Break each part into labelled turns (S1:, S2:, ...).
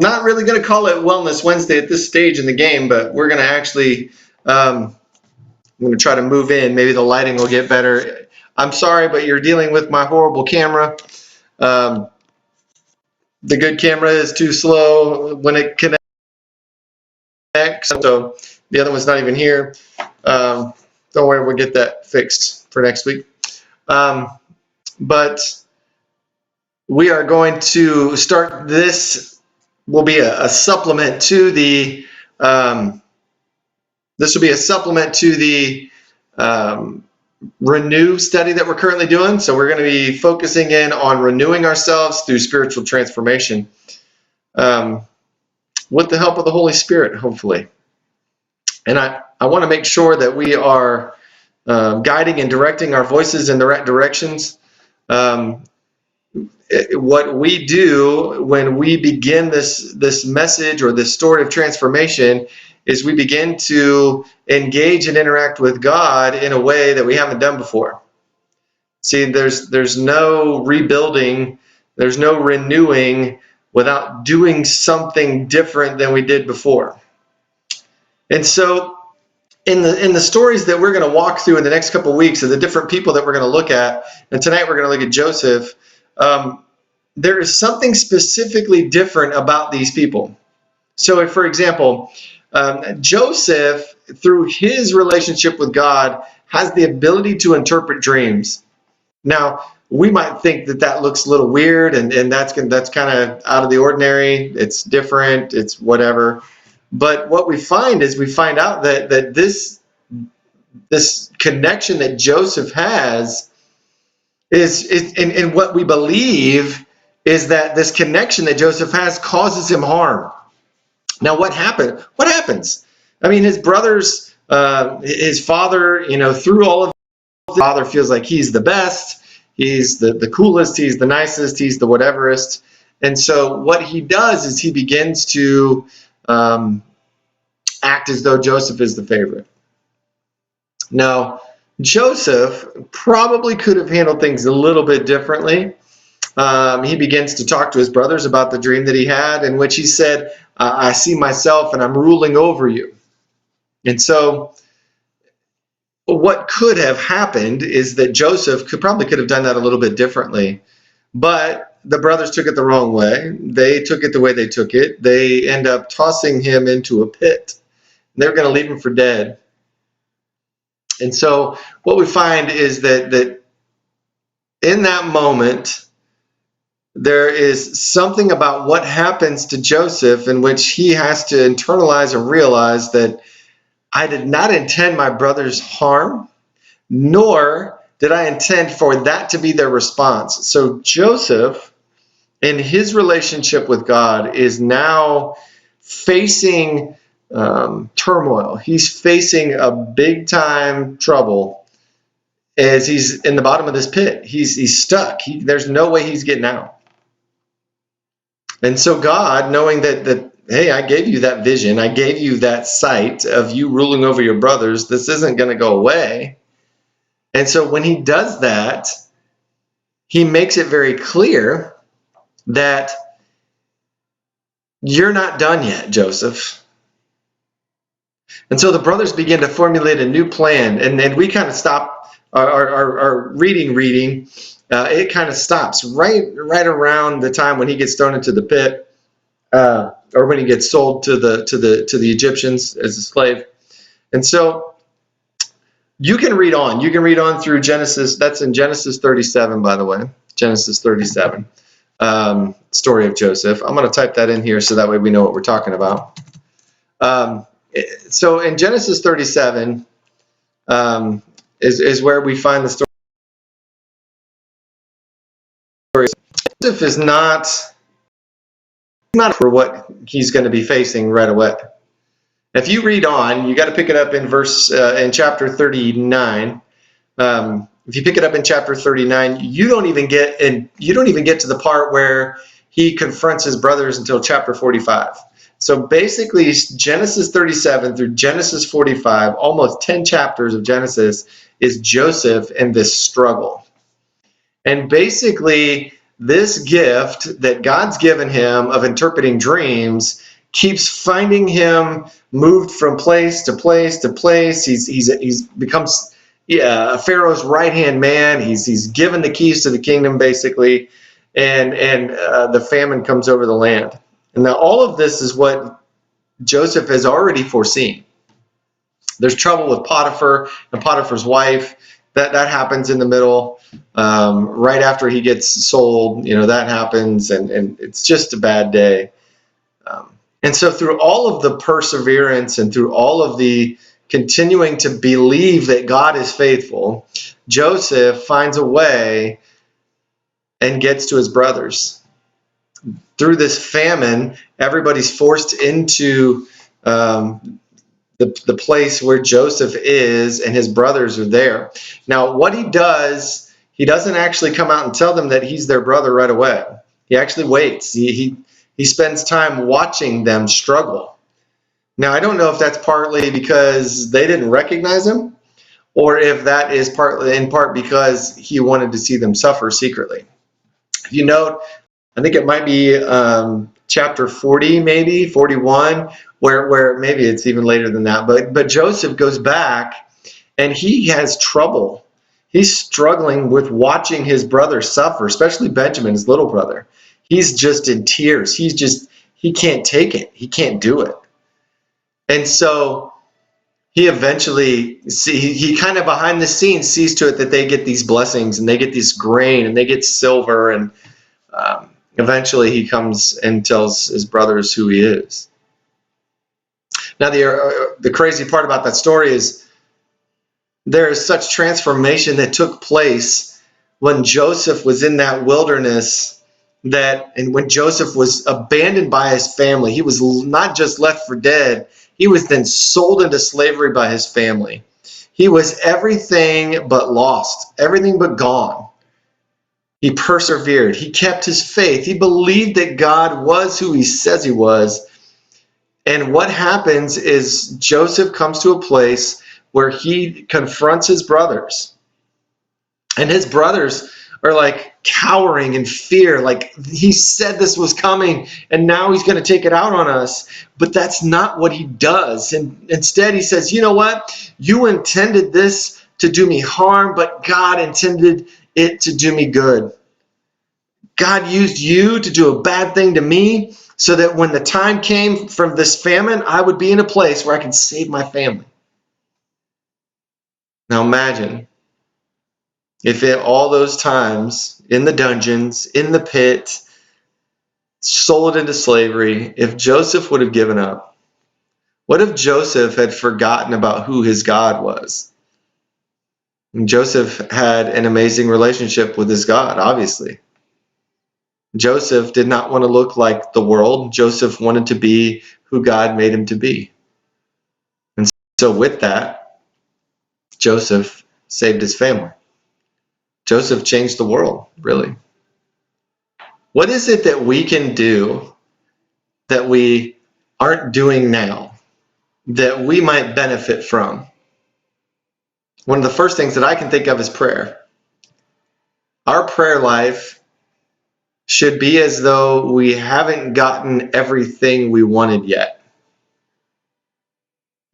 S1: not really going to call it Wellness Wednesday at this stage in the game, but we're going to actually, I'm going to try to move in. Maybe the lighting will get better. I'm sorry, but you're dealing with my horrible camera. The good camera is too slow when it connects, so the other one's not even here. Don't worry, we'll get that fixed for next week. But we are going to start this, will be a supplement to the, this will be a supplement to the Renew study that we're currently doing. So we're going to be focusing in on renewing ourselves through spiritual transformation with the help of the Holy Spirit, hopefully. And I want to make sure that we are guiding and directing our voices in the right directions. What we do when we begin this message or this story of transformation is we begin to engage and interact with God in a way that we haven't done before. See, there's no rebuilding, there's no renewing without doing something different than we did before. And so in the stories that we're going to walk through in the next couple of weeks of the different people that we're going to look at, and tonight we're going to look at Joseph, there is something specifically different about these people. So if, for example, Joseph, through his relationship with God, has the ability to interpret dreams. Now, we might think that looks a little weird, and that's kind of out of the ordinary. It's different. It's whatever. But what we find is we find out that this connection that Joseph has is in what we believe is that this connection that Joseph has causes him harm. Now, what happened? What happens? I mean, his brothers, his father, through all of it, the father feels like he's the best, he's the coolest, he's the nicest, he's the whateverest. And so what he does is he begins to act as though Joseph is the favorite. Now, Joseph probably could have handled things a little bit differently. He begins to talk to his brothers about the dream that he had, in which he said, I see myself and I'm ruling over you. And so what could have happened is that Joseph probably could have done that a little bit differently. But the brothers took it the wrong way. They took it the way they took it. They end up tossing him into a pit. They're going to leave him for dead. And so what we find is that in that moment, there is something about what happens to Joseph in which he has to internalize and realize that I did not intend my brother's harm, nor did I intend for that to be their response. So Joseph, in his relationship with God, is now facing turmoil. He's facing a big time trouble as he's in the bottom of this pit. He's stuck. There's no way he's getting out. And so God, knowing that, hey, I gave you that vision, I gave you that sight of you ruling over your brothers, this isn't going to go away. And so when he does that, he makes it very clear that you're not done yet, Joseph. And so the brothers begin to formulate a new plan, and then we kind of stop our reading. It kind of stops right around the time when he gets thrown into the pit, or when he gets sold to the Egyptians as a slave. And so you can read on. You can read on through Genesis. That's in Genesis 37, by the way. Genesis 37, story of Joseph. I'm going to type that in here so that way we know what we're talking about. So in Genesis 37 is where we find the story. Joseph is not for what he's going to be facing right away. If you read on, you got to pick it up in in chapter 39. If you pick it up in chapter 39, you don't even get to the part where he confronts his brothers until chapter 45. So basically, Genesis 37 through Genesis 45, almost 10 chapters of Genesis, is Joseph in this struggle. And basically, this gift that God's given him of interpreting dreams keeps finding him moved from place to place to place. He's becomes Pharaoh's right-hand man. He's given the keys to the kingdom, basically, and the famine comes over the land. And now all of this is what Joseph has already foreseen. There's trouble with Potiphar and Potiphar's wife. That happens in the middle, right after he gets sold. That happens, and it's just a bad day. And so through all of the perseverance and through all of the continuing to believe that God is faithful, Joseph finds a way and gets to his brothers. Through this famine, everybody's forced into the place where Joseph is, and his brothers are there. Now, what he doesn't actually come out and tell them that he's their brother right away. He actually waits. He spends time watching them struggle. Now, I don't know if that's partly because they didn't recognize him, or if that is in part because he wanted to see them suffer secretly. If you note, I think it might be chapter 40, maybe 41, where maybe it's even later than that. But Joseph goes back, and he has trouble. He's struggling with watching his brother suffer, especially Benjamin, his little brother. He's just in tears. He can't take it. He can't do it. And so he eventually, he kind of behind the scenes sees to it that they get these blessings, and they get this grain, and they get silver, and eventually he comes and tells his brothers who he is. Now, the crazy part about that story is there is such transformation that took place when Joseph was in that wilderness, and when Joseph was abandoned by his family. He was not just left for dead, he was then sold into slavery by his family. He was everything but lost, everything but gone. He persevered. He kept his faith. He believed that God was who he says he was. And what happens is Joseph comes to a place where he confronts his brothers. And his brothers are like cowering in fear, like he said this was coming and now he's going to take it out on us. But that's not what he does. And instead he says, you know what? You intended this to do me harm, but God intended it to do me good. God used you to do a bad thing to me so that when the time came from this famine, I would be in a place where I can save my family. Now imagine if at all those times in the dungeons, in the pit, sold into slavery, if Joseph would have given up. What if Joseph had forgotten about who his God was? And Joseph had an amazing relationship with his God, obviously. Joseph did not want to look like the world. Joseph wanted to be who God made him to be. And so with that, Joseph saved his family. Joseph changed the world, really. What is it that we can do that we aren't doing now that we might benefit from? One of the first things that I can think of is prayer. Our prayer life should be as though we haven't gotten everything we wanted yet.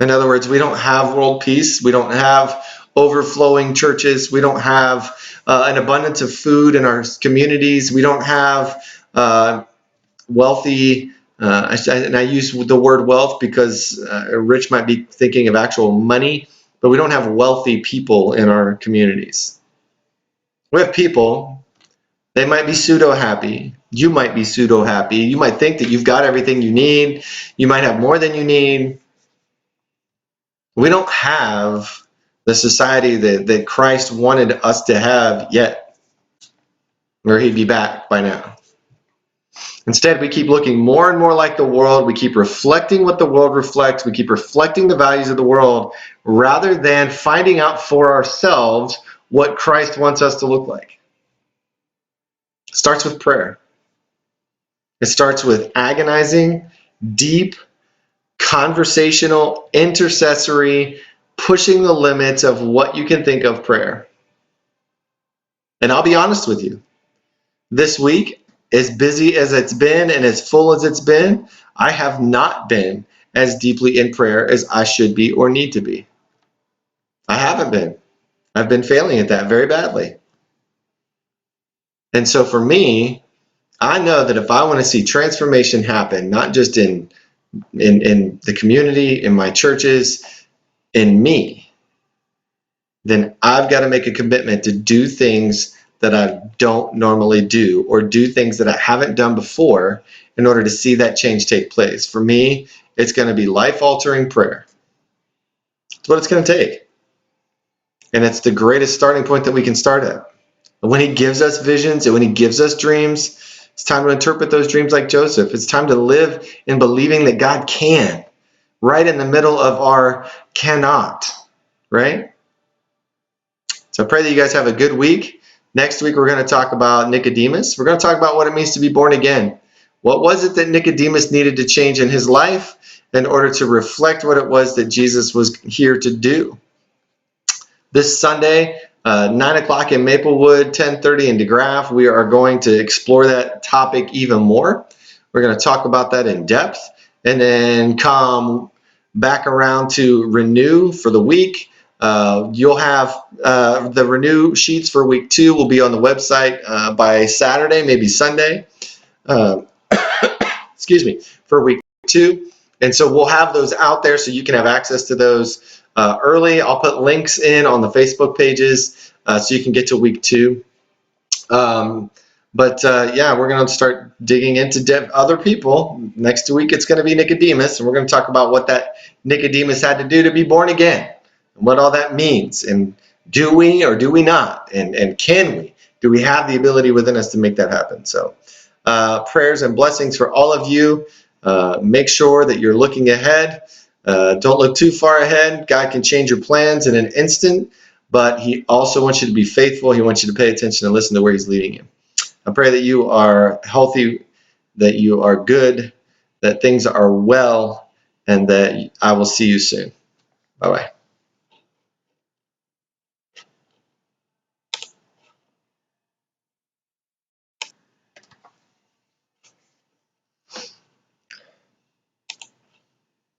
S1: In other words, we don't have world peace. We don't have overflowing churches. We don't have an abundance of food in our communities. We don't have wealthy, and I use the word wealth because rich might be thinking of actual money, but we don't have wealthy people in our communities. We have people, they might be pseudo-happy. You might be pseudo-happy. You might think that you've got everything you need. You might have more than you need. We don't have the society that Christ wanted us to have yet, or he'd be back by now. Instead, we keep looking more and more like the world. We keep reflecting what the world reflects. We keep reflecting the values of the world rather than finding out for ourselves what Christ wants us to look like. It starts with prayer. It starts with agonizing, deep, conversational, intercessory, pushing the limits of what you can think of prayer. And I'll be honest with you. this week, as busy as it's been and as full as it's been, I have not been as deeply in prayer as I should be or need to be. I haven't been. I've been failing at that very badly. And so for me, I know that if I want to see transformation happen, not just in the community, in my churches, in me, then I've got to make a commitment to do things that I don't normally do, or do things that I haven't done before, in order to see that change take place. For me, it's going to be life-altering prayer. It's what it's going to take. And it's the greatest starting point that we can start at. And when he gives us visions and when he gives us dreams, it's time to interpret those dreams like Joseph. It's time to live in believing that God can, right in the middle of our cannot, right? So I pray that you guys have a good week. Next week, we're going to talk about Nicodemus. We're going to talk about what it means to be born again. What was it that Nicodemus needed to change in his life in order to reflect what it was that Jesus was here to do? This Sunday, 9 o'clock in Maplewood, 10:30 in DeGraff, we are going to explore that topic even more. We're going to talk about that in depth, and then come back around to Renew for the week. You'll have the Renew sheets for week 2 will be on the website by Saturday, maybe Sunday. Excuse me, for week 2. And so we'll have those out there so you can have access to those early. I'll put links in on the Facebook pages so you can get to week 2. Yeah, we're going to start digging into other people. Next week, it's going to be Nicodemus, and we're going to talk about what that Nicodemus had to do to be born again, and what all that means. And do we or do we not? And can we? Do we have the ability within us to make that happen? So prayers and blessings for all of you. Make sure that you're looking ahead. Don't look too far ahead. God can change your plans in an instant, but he also wants you to be faithful. He wants you to pay attention and listen to where he's leading you. I pray that you are healthy, that you are good, that things are well, and that I will see you soon. Bye-bye.